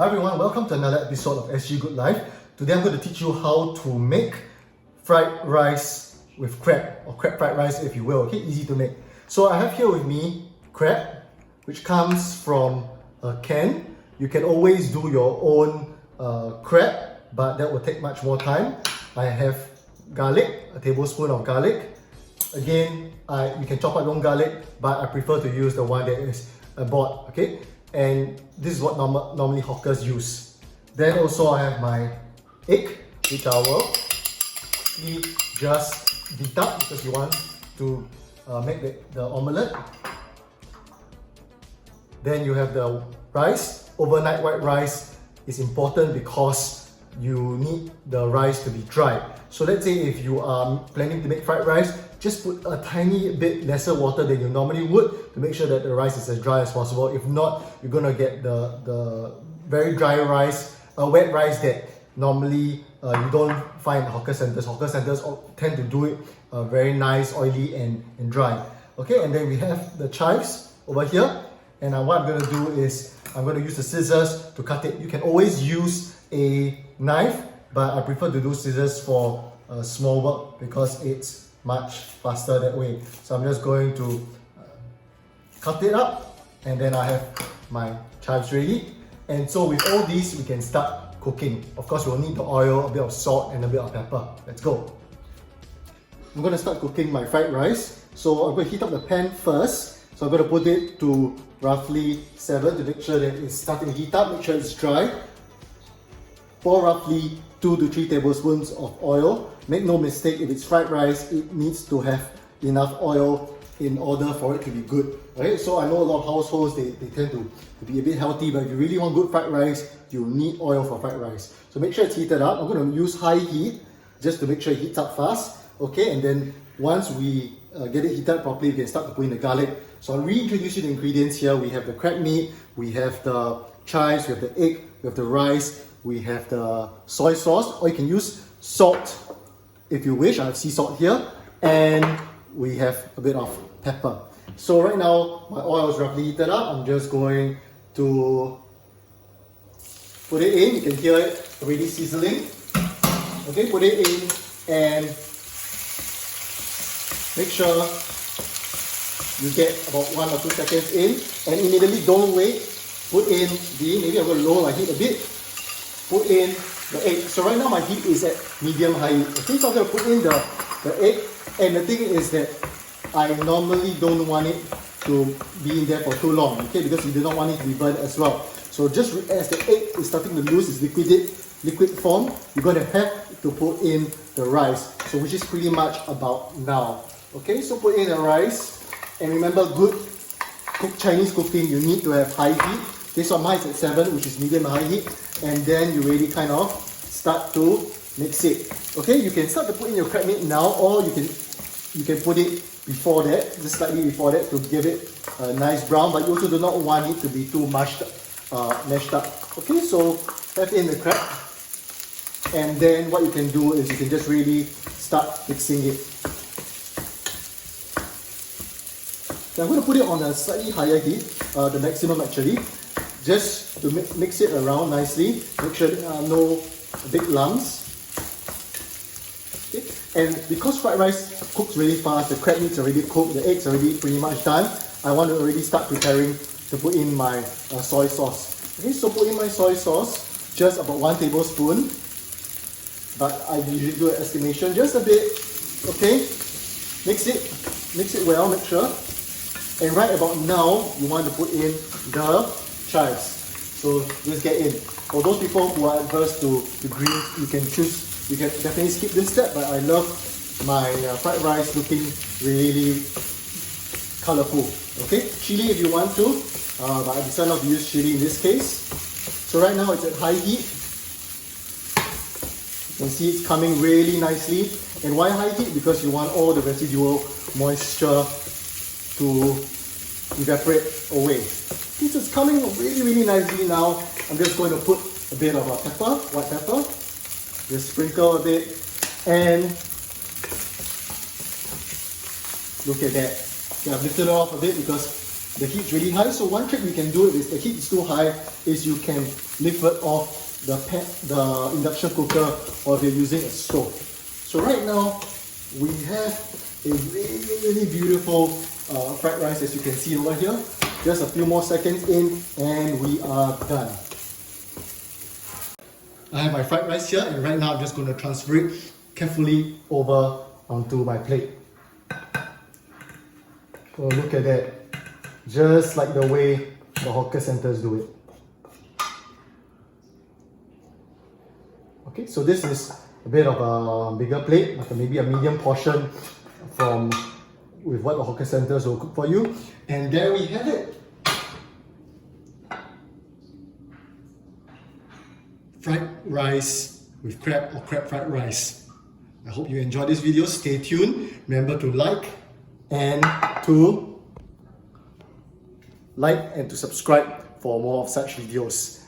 Hi everyone, welcome to another episode of SG Good Life. Today I'm going to teach you how to make fried rice with crab, or crab fried rice if you will, okay? Easy to make. So I have here with me crab, which comes from a can. You can always do your own crab, but that will take much more time. I have garlic, a tablespoon of garlic. Again, you can chop up your own garlic, but I prefer to use the one that is bought, okay? And this is what normally hawkers use. Then also I have my egg, which I will just beat up because you want to make the omelette. Then you have the rice. Overnight white rice is important because you need the rice to be dry. So let's say if you are planning to make fried rice, just put a tiny bit lesser water than you normally would to make sure that the rice is as dry as possible. If not, you're gonna get the very dry rice, wet rice that normally you don't find in hawker centers. Hawker centers tend to do it very nice, oily and dry. Okay, and then we have the chives over here. And what I'm gonna do is I'm gonna use the scissors to cut it. You can always use a knife, but I prefer to do scissors for small work because it's much faster that way. So I'm just going to cut it up, and then I have my chives ready. And so with all these, we can start cooking. Of course, we'll need the oil, a bit of salt, and a bit of pepper. Let's go. I'm going to start cooking my fried rice. So I'm going to heat up the pan first. So I'm going to put it to roughly 7 to make sure that it's starting to heat up, make sure it's dry. Pour roughly 2 to 3 tablespoons of oil. Make no mistake, if it's fried rice, it needs to have enough oil in order for it to be good. Okay, so I know a lot of households, they tend to be a bit healthy, but if you really want good fried rice, you need oil for fried rice. So make sure it's heated up. I'm going to use high heat just to make sure it heats up fast. Okay, and then once we get it heated up properly, we can start to put in the garlic. So I'll reintroduce you the ingredients here. We have the crab meat, we have the chives, we have the egg, we have the rice, we have the soy sauce, or you can use salt if you wish. I have sea salt here, and we have a bit of pepper. So right now, my oil is roughly heated up. I'm just going to put it in. You can hear it already sizzling. Okay, put it in and make sure you get about 1 or 2 seconds in, and immediately don't wait. Put in maybe I'm going to lower my heat a bit. Put in the egg. So right now my heat is at medium-high heat. Okay, so I'm going to put in the egg. And the thing is that I normally don't want it to be in there for too long, okay, because you do not want it to be burnt as well. So just as the egg is starting to lose its liquid form, you're going to have to put in the rice. So which is pretty much about now. Okay, so put in the rice. And remember, good Chinese cooking, you need to have high heat. Okay, so mine is at 7, which is medium-high heat. And then you really kind of start to mix it. Okay, you can start to put in your crab meat now, or you can put it before that, just slightly before that, to give it a nice brown, but you also do not want it to be too mashed up. Okay, so add in the crab, and then what you can do is you can just really start mixing it. So I'm going to put it on a slightly higher heat, the maximum actually, just to mix it around nicely. Make sure there are no big lumps. Okay. And because fried rice cooks really fast, the crab meat's already cooked, the egg's already pretty much done, I want to already start preparing to put in my soy sauce. Okay, so put in my soy sauce, just about 1 tablespoon, but I usually do an estimation, just a bit. Okay, mix it well, make sure. And right about now, you want to put in the chives. So just get in. For those people who are adverse to greens, you can definitely skip this step, but I love my fried rice looking really colorful. Okay, chili if you want to, but I decided not to use chili in this case. So right now it's at high heat. You can see it's coming really nicely. And why high heat? Because you want all the residual moisture to evaporate away. Okay, so it's coming really nicely now. I'm just going to put a bit of pepper, white pepper. Just sprinkle a bit, and look at that. Okay, I've lifted it off a bit because the heat's really high. So one trick you can do if the heat is too high is you can lift it off the induction cooker, or if you're using a stove. So right now we have a really beautiful fried rice, as you can see over here. Just a few more seconds in and we are done. I have my fried rice here, and right now I'm just going to transfer it carefully over onto my plate. Oh, look at that. Just like the way the hawker centers do it. Okay, so this is a bit of a bigger plate, like maybe a medium portion with what the hawker centers will cook for you. And there we have it. Fried rice with crab, or crab fried rice. I hope you enjoyed this video. Stay tuned. Remember to like and to subscribe for more of such videos.